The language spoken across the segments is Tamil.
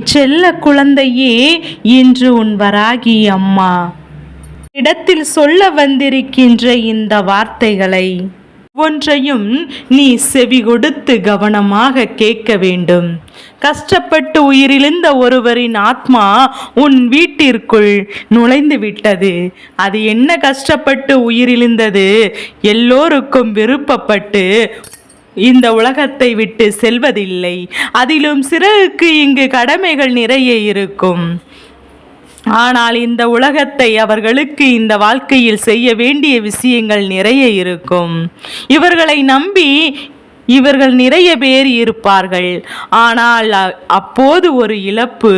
செல்ல குழந்தையே, இன்று உன் வராகி அம்மா இடத்தில் சொல்ல வந்திருக்கின்ற இந்த வார்த்தைகளை ஒன்றையும் நீ செவி கொடுத்து கவனமாக கேட்க வேண்டும். கஷ்டப்பட்டு உயிரிழந்த ஒருவரின் ஆத்மா உன் வீட்டிற்குள் நுழைந்து விட்டது. அது என்ன கஷ்டப்பட்டு உயிரிழந்தது? எல்லோருக்கும் விருப்பப்பட்டு இந்த உலகத்தை விட்டு செல்வதில்லை. அதிலும் சிலருக்கு இங்கு கடமைகள் நிறைய இருக்கும். ஆனால் இந்த உலகத்தை அவர்களுக்கு இந்த வாழ்க்கையில் செய்ய வேண்டிய விஷயங்கள் நிறைய இருக்கும். இவர்களை நம்பி இவர்கள் நிறைய பேர் இருப்பார்கள். ஆனால் அப்போது ஒரு இழப்பு,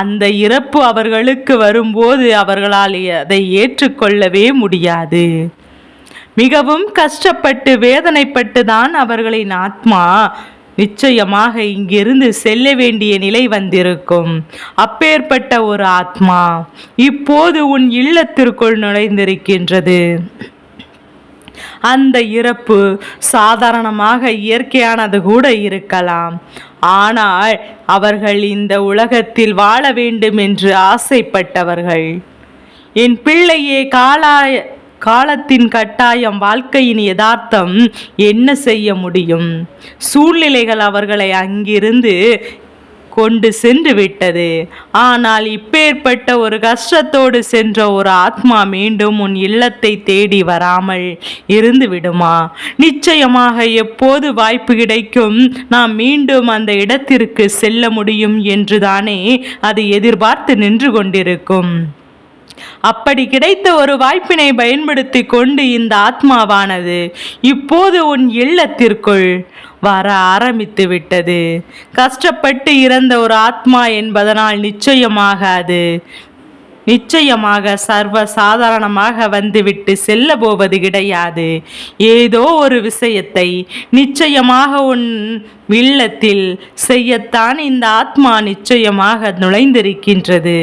அந்த இறப்பு அவர்களுக்கு வரும்போது அவர்களால் அதை ஏற்றுக்கொள்ளவே முடியாது. மிகவும் கஷ்டப்பட்டு வேதனைப்பட்டு தான் அவர்களின் ஆத்மா நிச்சயமாக இங்கிருந்து செல்ல வேண்டிய நிலை வந்திருக்கும். அப்பேற்பட்ட ஒரு ஆத்மா இப்போது உன் இல்லத்திற்குள் நுழைந்திருக்கின்றது. அந்த இறப்பு சாதாரணமாக இயற்கையானது கூட இருக்கலாம். ஆனால் அவர்கள் இந்த உலகத்தில் வாழ வேண்டும் என்று ஆசைப்பட்டவர்கள். என் பிள்ளையே, காலத்தின் கட்டாயம், வாழ்க்கையின் யதார்த்தம் என்ன செய்ய முடியும்? சூழ்நிலைகள் அவர்களை அங்கிருந்து கொண்டு சென்று விட்டது. ஆனால் இப்பேற்பட்ட ஒரு கஷ்டத்தோடு சென்ற ஒரு ஆத்மா மீண்டும் உன் இல்லத்தை தேடி வராமல் இருந்து விடுமா? நிச்சயமாக எப்போது வாய்ப்பு கிடைக்கும் நாம் மீண்டும் அந்த இடத்திற்கு செல்ல முடியும் என்றுதானே அது எதிர்பார்த்து நின்று கொண்டிருக்கும். அப்படி கிடைத்த ஒரு வாய்ப்பினை பயன்படுத்தி கொண்டு இந்த ஆத்மாவானது இப்போது உன் இல்லத்திற்குள் வர ஆரம்பித்து விட்டது. கஷ்டப்பட்டு இறந்த ஒரு ஆத்மா என்பதனால் நிச்சயமாக சர்வ சாதாரணமாக வந்துவிட்டு செல்ல போவது கிடையாது. ஏதோ ஒரு விஷயத்தை நிச்சயமாக உன் இல்லத்தில் செய்யத்தான் இந்த ஆத்மா நிச்சயமாக நுழைந்திருக்கின்றது.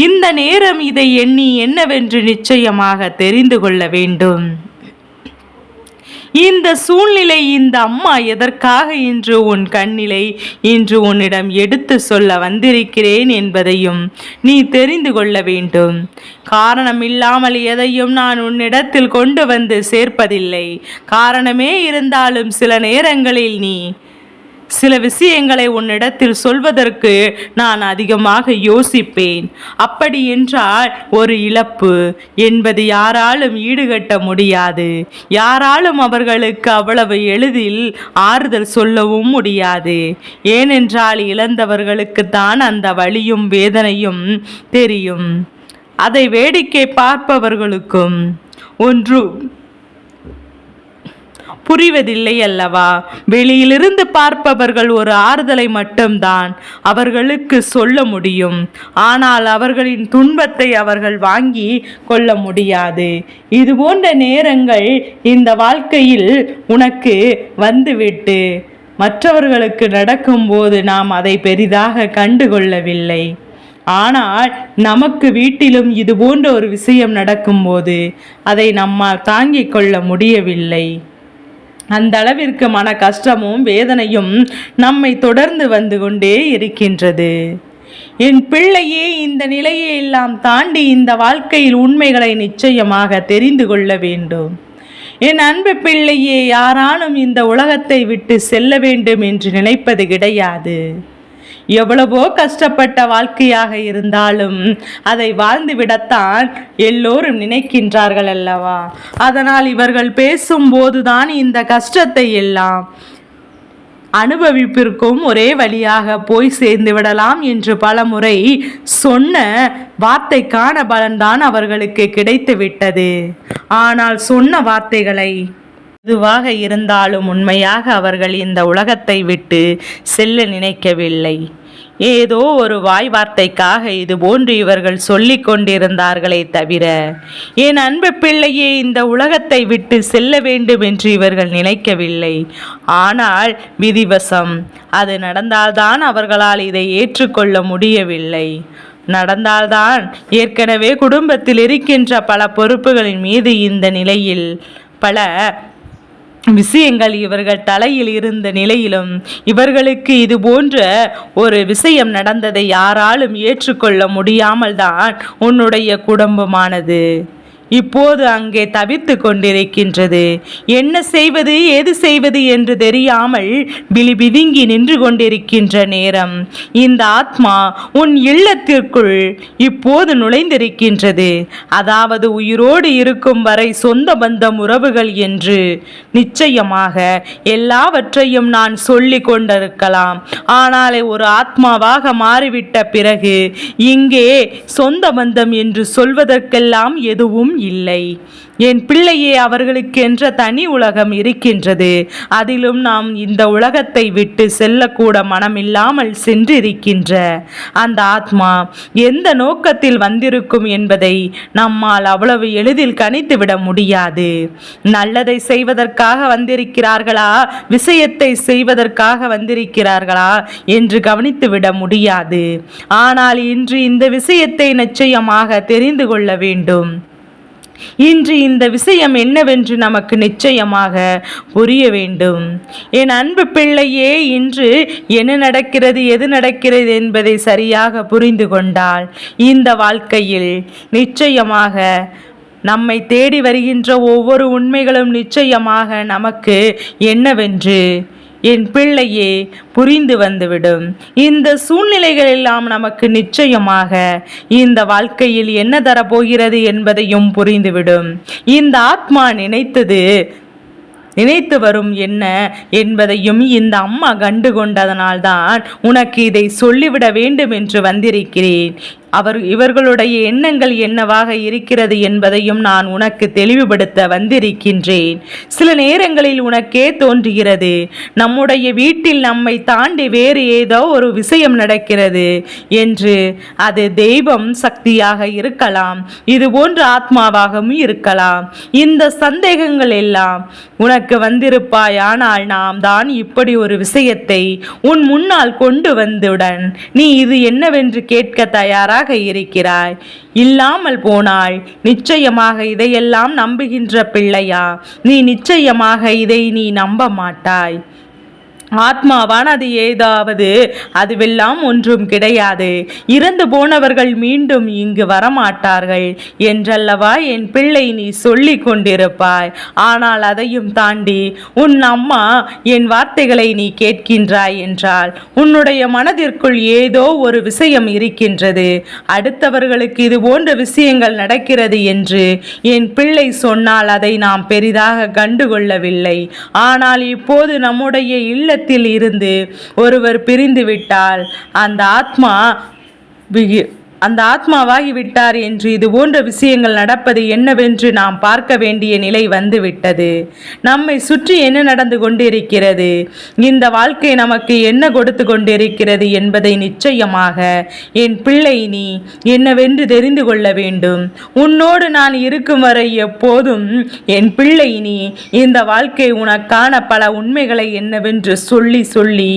இந்த நேரம் இதை எண்ணி என்னவென்று நிச்சயமாக தெரிந்து கொள்ள வேண்டும். இந்த சூழ்நிலை, இந்த அம்மா எதற்காக இன்று உன் கண்ணிலை இன்று உன்னிடம் எடுத்து சொல்ல வந்திருக்கிறேன் என்பதையும் நீ தெரிந்து கொள்ள வேண்டும். காரணம் இல்லாமல் எதையும் நான் உன்னிடத்தில் கொண்டு வந்து சேர்ப்பதில்லை. காரணமே இருந்தாலும் சில நேரங்களில் நீ சில விஷயங்களை உன்னிடத்தில் சொல்வதற்கு நான் அதிகமாக யோசிப்பேன். அப்படி என்றால் ஒரு இழப்பு என்பது யாராலும் ஈடுகட்ட முடியாது. யாராலும் அவர்களுக்கு அவ்வளவு எளிதில் ஆறுதல் சொல்லவும் முடியாது. ஏனென்றால் இழந்தவர்களுக்கு தான் அந்த வலியும் வேதனையும் தெரியும். அதை வேடிக்கை பார்ப்பவர்களுக்கும் ஒன்று புரிவதில்லை அல்லவா? வெளியிலிருந்து பார்ப்பவர்கள் ஒரு ஆறுதலை மட்டும்தான் அவர்களுக்கு சொல்ல முடியும். ஆனால் அவர்களின் துன்பத்தை அவர்கள் வாங்கி கொள்ள முடியாது. இது போன்ற நேரங்கள் இந்த வாழ்க்கையில் உனக்கு வந்துவிட்டு மற்றவர்களுக்கு நடக்கும்போது நாம் அதை பெரிதாக கண்டுகொள்ளவில்லை. ஆனால் நமக்கு வீட்டிலும் இது போன்ற ஒரு விஷயம் நடக்கும்போது அதை நம்மால் தாங்கிக் கொள்ள முடியவில்லை. அந்த அளவிற்கு மன கஷ்டமும் வேதனையும் நம்மை தொடர்ந்து வந்து கொண்டே இருக்கின்றது. என் பிள்ளையே, இந்த நிலையை எல்லாம் தாண்டி இந்த வாழ்க்கையில் உண்மைகளை நிச்சயமாக தெரிந்து கொள்ள வேண்டும். என் அன்பு பிள்ளையே, யாரானும் இந்த உலகத்தை விட்டு செல்ல வேண்டும் என்று நினைப்பது கிடையாது. எவ்வளவோ கஷ்டப்பட்ட வாழ்க்கையாக இருந்தாலும் அதை வாழ்ந்து விடத்தான் எல்லோரும் நினைக்கின்றார்கள் அல்லவா? அதனால் இவர்கள் பேசும்போதுதான் இந்த கஷ்டத்தை எல்லாம் அனுபவிப்பிற்கும் ஒரே வழியாக போய் சேர்ந்து விடலாம் என்று பலமுறை சொன்ன வார்த்தைக்கான பலன்தான் அவர்களுக்கு கிடைத்து விட்டது. ஆனால் சொன்ன வார்த்தைகளை எதுவாக இருந்தாலும் உண்மையாக அவர்கள் இந்த உலகத்தை விட்டு செல்ல நினைக்கவில்லை. ஏதோ ஒரு வாய் வார்த்தைக்காக இது போன்று இவர்கள் சொல்லிக் கொண்டிருந்தார்களே தவிர, என் அன்பு பிள்ளையே, இந்த உலகத்தை விட்டு செல்ல வேண்டும் என்று இவர்கள் நினைக்கவில்லை. ஆனால் விதிவசம் அது நடந்தால்தான் அவர்களால் இதை ஏற்றுக்கொள்ள முடியவில்லை. நடந்தால்தான் ஏற்கனவே குடும்பத்தில் இருக்கின்ற பல பொறுப்புகளின் மீது இந்த நிலையில் பல விஷயங்கள் இவர்கள் தலையில் இருந்த நிலையிலும் இவர்களுக்கு இது போன்ற ஒரு விஷயம் நடந்ததை யாராலும் ஏற்றுக்கொள்ள முடியாமல் தான் உன்னுடைய குடும்பமானது இப்போது அங்கே தவித்து கொண்டிருக்கின்றது. என்ன செய்வது ஏது செய்வது என்று தெரியாமல் பிதிங்கி நின்று கொண்டிருக்கின்ற நேரம் இந்த ஆத்மா உன் இல்லத்திற்குள் இப்போது நுழைந்திருக்கின்றது. அதாவது உயிரோடு இருக்கும் வரை சொந்த பந்தம் உறவுகள் என்று நிச்சயமாக எல்லாவற்றையும் நான் சொல்லி கொண்டிருக்கலாம். ஆனால் ஒரு ஆத்மாவாக மாறிவிட்ட பிறகு இங்கே சொந்த பந்தம் என்று சொல்வதற்கெல்லாம் எதுவும் இல்லை. என் பிள்ளையே, அவர்களுக்கு என்ற தனி உலகம் இருக்கின்றது. அதிலும் நாம் இந்த உலகத்தை விட்டு செல்லக்கூட மனமில்லாமல் சென்றிருக்கின்ற அந்த ஆத்மா எந்த நோக்கத்தில் வந்திருக்கும் என்பதை நம்மால் அவ்வளவு எளிதில் கணித்துவிட முடியாது. நல்லதை செய்வதற்காக வந்திருக்கிறார்களா, விஷயத்தை செய்வதற்காக வந்திருக்கிறார்களா என்று கவனித்துவிட முடியாது. ஆனால் இன்று இந்த விஷயத்தை நிச்சயமாக தெரிந்து கொள்ள வேண்டும். இன்று இந்த விஷயம் என்னவென்று நமக்கு நிச்சயமாக புரிய வேண்டும். என் அன்பு பிள்ளையே, இன்று என்ன நடக்கிறது எது நடக்கிறது என்பதை சரியாக புரிந்து கொண்டால் இந்த வாழ்க்கையில் நிச்சயமாக நம்மை தேடி வருகின்ற ஒவ்வொரு உண்மைகளும் நிச்சயமாக நமக்கு என்னவென்று என் பிள்ளையே புரிந்து வந்துவிடும். இந்த சூழ்நிலைகள் எல்லாம் நமக்கு நிச்சயமாக இந்த வாழ்க்கையில் என்ன தரப்போகிறது என்பதையும் புரிந்துவிடும். இந்த ஆத்மா நினைத்து வரும் என்ன என்பதையும் இந்த அம்மா கண்டு கொண்டதனால்தான் உனக்கு இதை சொல்லிவிட வேண்டும் என்று வந்திருக்கிறேன். இவர்களுடைய எண்ணங்கள் என்னவாக இருக்கிறது என்பதையும் நான் உனக்கு தெளிவுபடுத்த வந்திருக்கின்றேன். சில நேரங்களில் உனக்கே தோன்றுகிறது, நம்முடைய வீட்டில் நம்மை தாண்டி வேறு ஏதோ ஒரு விஷயம் நடக்கிறது என்று. அது தெய்வம் சக்தியாக இருக்கலாம், இது போன்ற ஆத்மாவாகவும் இருக்கலாம். இந்த சந்தேகங்கள் எல்லாம் உனக்கு வந்திருப்பாய். ஆனால் நாம் தான் இப்படி ஒரு விஷயத்தை உன் முன்னால் கொண்டு வந்துடன் நீ இது என்னவென்று கேட்க தயாரா இருக்கிறாய். இல்லாமல் போனால் நிச்சயமாக இதையெல்லாம் நம்புகின்ற பிள்ளையா, நீ நிச்சயமாக இதை நீ நம்ப மாட்டாய். ஆத்மாவானது ஏதாவது அதுவெல்லாம் ஒன்றும் கிடையாது. இறந்து போனவர்கள் மீண்டும் இங்கு வரமாட்டார்கள் என்றல்லவா என் பிள்ளை நீ சொல்லி கொண்டிருப்பாய். ஆனால் அதையும் தாண்டி உன் அம்மா என் வார்த்தைகளை நீ கேட்கின்றாய் என்றால் உன்னுடைய மனதிற்குள் ஏதோ ஒரு விஷயம் இருக்கின்றது. அடுத்தவர்களுக்கு இது போன்ற விஷயங்கள் நடக்கிறது என்று என் பிள்ளை சொன்னால் அதை நாம் பெரிதாக கண்டுகொள்ளவில்லை. ஆனால் இப்போது நம்முடைய இல்ல இருந்து ஒருவர் பிரிந்து விட்டால் அந்த ஆத்மாவாகி விட்டார் என்று இது போன்ற விஷயங்கள் நடப்பது என்னவென்று நாம் பார்க்க வேண்டிய நிலை வந்துவிட்டது. நம்மை சுற்றி என்ன நடந்து கொண்டிருக்கிறது, இந்த வாழ்க்கை நமக்கு என்ன கொடுத்து கொண்டிருக்கிறது என்பதை நிச்சயமாக என் பிள்ளை நீ என்னவென்று தெரிந்து கொள்ள வேண்டும். உன்னோடு நான் இருக்கும் வரை எப்போதும் என் பிள்ளை நீ இந்த வாழ்க்கை உனக்கான பல உண்மைகளை என்னவென்று சொல்லி சொல்லி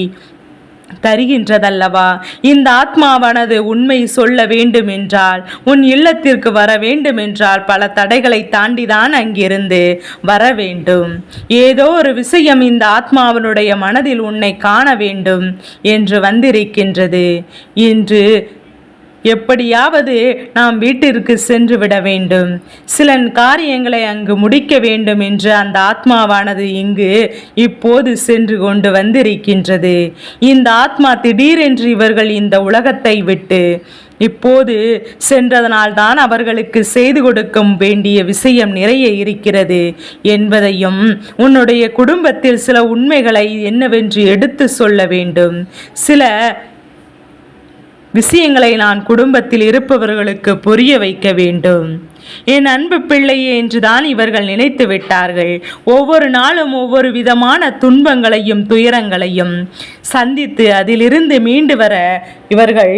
தருகின்றதல்லவா. இந்த ஆத்மாவானது உண்மை சொல்ல வேண்டும் என்றால், உன் இல்லத்திற்கு வர வேண்டும் என்றால் பல தடைகளை தாண்டிதான் அங்கிருந்து வர வேண்டும். ஏதோ ஒரு விஷயம் இந்த ஆத்மாவனுடைய மனதில் உன்னை காண வேண்டும் என்று வந்திருக்கின்றது. இன்று எப்படியாவது நாம் வீட்டிற்கு சென்று விட வேண்டும், சில காரியங்களை அங்கு முடிக்க வேண்டும் என்று அந்த ஆத்மாவானது இங்கு இப்போது சென்று கொண்டு வந்திருக்கின்றது. இந்த ஆத்மா திடீரென்று இவர்கள் இந்த உலகத்தை விட்டு இப்போது சென்றதனால்தான் அவர்களுக்கு செய்து கொடுக்க வேண்டிய விஷயம் நிறைய இருக்கிறது என்பதையும், உன்னுடைய குடும்பத்தில் சில உண்மைகளை என்னவென்று எடுத்து சொல்ல வேண்டும். சில விஷயங்களை நான் குடும்பத்தில் இருப்பவர்களுக்கு புரிய வைக்க வேண்டும். என் அன்பு பிள்ளையே என்றுதான் இவர்கள் நினைத்து விட்டார்கள். ஒவ்வொரு நாளும் ஒவ்வொரு விதமான துன்பங்களையும் துயரங்களையும் சந்தித்து அதிலிருந்து மீண்டு வர இவர்கள்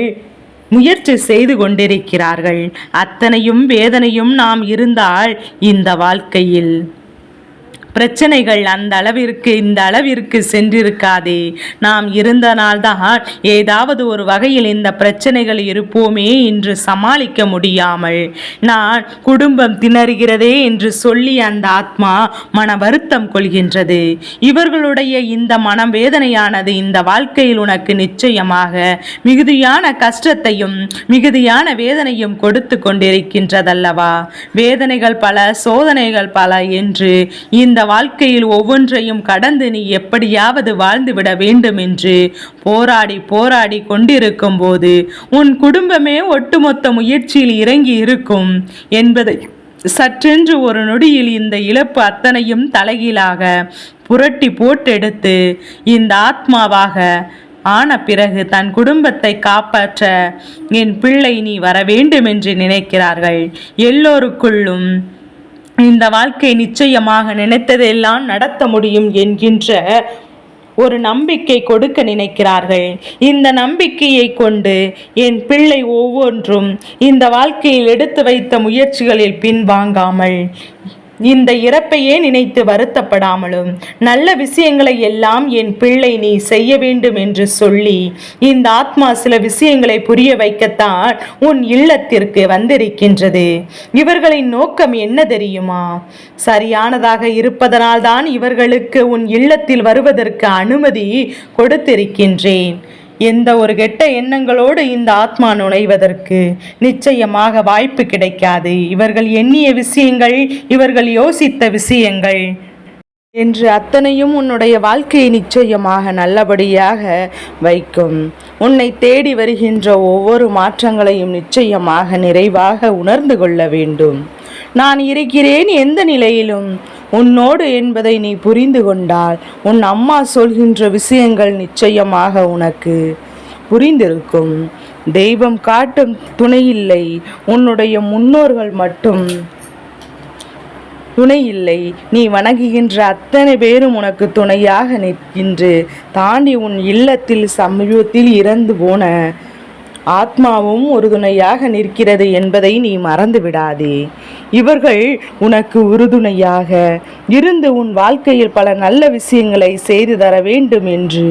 முயற்சி செய்து கொண்டிருக்கிறார்கள். அத்தனையும் வேதனையும் நாம் இருந்தால் இந்த வாழ்க்கையில் பிரச்சனைகள் அந்த அளவிற்கு இந்த அளவிற்கு சென்றிருக்காதே. நாம் இருந்த நாள்தான் ஏதாவது ஒரு வகையில் இந்த பிரச்சனைகள் இருப்போமே என்று சமாளிக்க முடியாமல் நான் குடும்பம் திணறுகிறதே என்று சொல்லி அந்த ஆத்மா மன வருத்தம் கொள்கின்றது. இவர்களுடைய இந்த மனம் வேதனையானது இந்த வாழ்க்கையில் உனக்கு நிச்சயமாக மிகுதியான கஷ்டத்தையும் மிகுதியான வேதனையும் கொடுத்து கொண்டிருக்கின்றதல்லவா. வேதனைகள் பல, சோதனைகள் பல என்று இந்த வாழ்க்கையில் ஒவ்வொன்றையும் கடந்து நீ எப்படியாவது வாழ்ந்துவிட வேண்டும் என்று போராடி போராடி கொண்டிருக்கும் போது உன் குடும்பமே ஒட்டுமொத்த முயற்சியில் இறங்கி இருக்கும் என்பதை சற்றென்று ஒரு நொடியில் இந்த இழப்பு அத்தனையும் தலைகீழாக புரட்டி போட்டெடுத்து இந்த ஆத்மாவாக ஆன பிறகு தன் குடும்பத்தை காப்பாற்ற என் பிள்ளை நீ வர வேண்டும் என்று நினைக்கிறார்கள். எல்லோருக்குள்ளும் இந்த வாழ்க்கை நிச்சயமாக நினைத்ததெல்லாம் நடத்த முடியும் என்கின்ற ஒரு நம்பிக்கை கொடுக்க நினைக்கிறார்கள். இந்த நம்பிக்கையை கொண்டு என் பிள்ளை ஒவ்வொன்றும் இந்த வாழ்க்கையில் எடுத்து வைத்த முயற்சிகளில் பின்வாங்காமல் இந்த இறப்பையே நினைத்து வருத்தப்படாமலும் நல்ல விஷயங்களை எல்லாம் என் பிள்ளை நீ செய்ய வேண்டும் என்று சொல்லி இந்த ஆத்மா சில விஷயங்களை புரிய வைக்கத்தான் உன் இல்லத்திற்கு வந்திருக்கின்றது. இவர்களின் நோக்கம் என்ன தெரியுமா? சரியானதாக இருப்பதனால்தான் இவர்களுக்கு உன் இல்லத்தில் வருவதற்கு அனுமதி கொடுத்திருக்கின்றேன். எந்த ஒரு கெட்ட எண்ணங்களோடு இந்த ஆத்மா நுழைவதற்கு நிச்சயமாக வாய்ப்பு கிடைக்காது. இவர்கள் எண்ணிய விஷயங்கள், இவர்கள் யோசித்த விஷயங்கள் என்று அத்தனையும் உன்னுடைய வாழ்க்கையை நிச்சயமாக நல்லபடியாக வைக்கும். உன்னை தேடி வருகின்ற ஒவ்வொரு மாற்றங்களையும் நிச்சயமாக நிறைவாக உணர்ந்து கொள்ள வேண்டும். நான் இருக்கிறேன் எந்த நிலையிலும் உன்னோடு என்பதை நீ புரிந்து கொண்டால் உன் அம்மா சொல்கின்ற விஷயங்கள் நிச்சயமாக உனக்கு புரிந்திருக்கும். தெய்வம் காட்டும் துணையில்லை, உன்னுடைய முன்னோர்கள் மட்டும் துணையில்லை. நீ வணங்குகின்ற அத்தனை பேரும் உனக்கு துணையாக நிற்கின்று தாண்டி உன் இல்லத்தில் சமீபத்தில் இறந்து போன ஆத்மாவும் ஒரு துணையாக நிற்கிறது என்பதை நீ மறந்து விடாதே. இவர்கள் உனக்கு உறுதுணையாக இருந்து உன் வாழ்க்கையில் பல நல்ல விஷயங்களை செய்து தர வேண்டும் என்று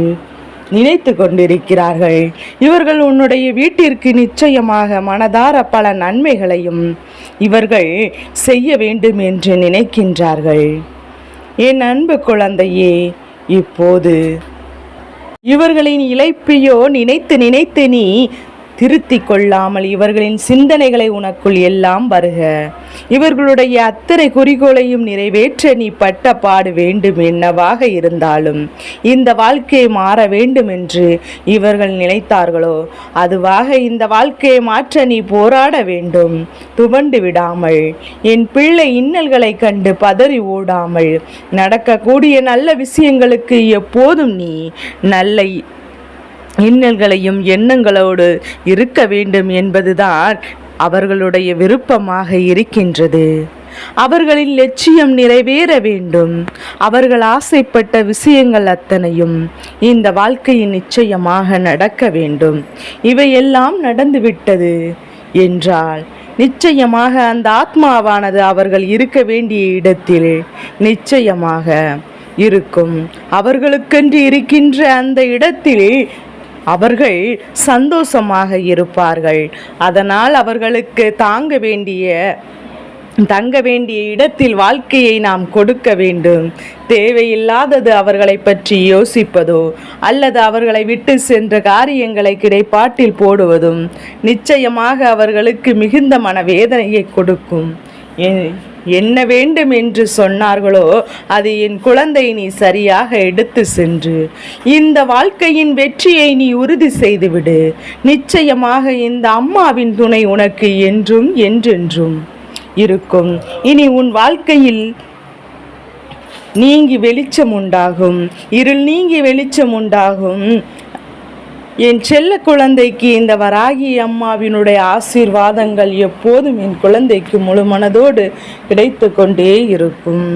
நினைத்து கொண்டிருக்கிறார்கள். இவர்கள் உன்னுடைய வீட்டிற்கு நிச்சயமாக மனதார பல நன்மைகளையும் இவர்கள் செய்ய வேண்டும் என்று நினைக்கின்றார்கள். என் அன்பு குழந்தையே, இப்போது இவர்களின் இழைப்பையோ நினைத்து நினைத்து நீ திருத்தி கொள்ளாமல் இவர்களின் சிந்தனைகளை உனக்குள் எல்லாம் வருக. இவர்களுடைய அத்தனை குறிக்கோளையும் நிறைவேற்ற நீ பட்ட பாடு வேண்டும் என்னவாக இருந்தாலும் இந்த வாழ்க்கையை மாற வேண்டும் என்று இவர்கள் நினைத்தார்களோ அதுவாக இந்த வாழ்க்கையை மாற்ற நீ போராட வேண்டும். துவண்டு விடாமல் என் பிள்ளை இன்னல்களை கண்டு பதறி ஓடாமல் நடக்கக்கூடிய நல்ல விஷயங்களுக்கு எப்போதும் நீ நல்ல இன்னல்களையும் எண்ணங்களோடு இருக்க வேண்டும் என்பதுதான் அவர்களுடைய விருப்பமாக இருக்கின்றது. அவர்களின் லட்சியம் நிறைவேற வேண்டும். அவர்கள் ஆசைப்பட்ட விஷயங்கள் அத்தனையும் இந்த வாழ்க்கையில் நிச்சயமாக நடக்க வேண்டும். இவையெல்லாம் நடந்துவிட்டது என்றால் நிச்சயமாக அந்த ஆத்மாவானது அவர்கள் இருக்க வேண்டிய இடத்தில் நிச்சயமாக இருக்கும். அவர்களுக்கென்று இருக்கின்ற அந்த இடத்தில் அவர்கள் சந்தோஷமாக இருப்பார்கள். அதனால் அவர்களுக்கு தங்க வேண்டிய இடத்தில் வாழ்க்கையை நாம் கொடுக்க வேண்டும். தேவையில்லாதது அவர்களை பற்றி யோசிப்பதோ அல்லது அவர்களை விட்டு சென்ற காரியங்களை கிடைப்பாட்டில் போடுவதும் நிச்சயமாக அவர்களுக்கு மிகுந்த மனவேதனையை கொடுக்கும். என்ன வேண்டும் என்று சொன்னார்களோ அது என் குழந்தை நீ சரியாக எடுத்து சென்று இந்த வாழ்க்கையின் வெற்றியை நீ உறுதி செய்துவிடு. நிச்சயமாக இந்த அம்மாவின் துணை உனக்கு என்றும் என்றென்றும் இருக்கும். இனி உன் வாழ்க்கையில் நீங்கி வெளிச்சம் உண்டாகும், இருள் நீங்கி வெளிச்சம் உண்டாகும். என் செல்ல குழந்தைக்கு இந்த வராகி அம்மாவினுடைய ஆசீர்வாதங்கள் எப்போதும் என் குழந்தைக்கு முழு மனதோடு கிடைத்து கொண்டே இருக்கும்.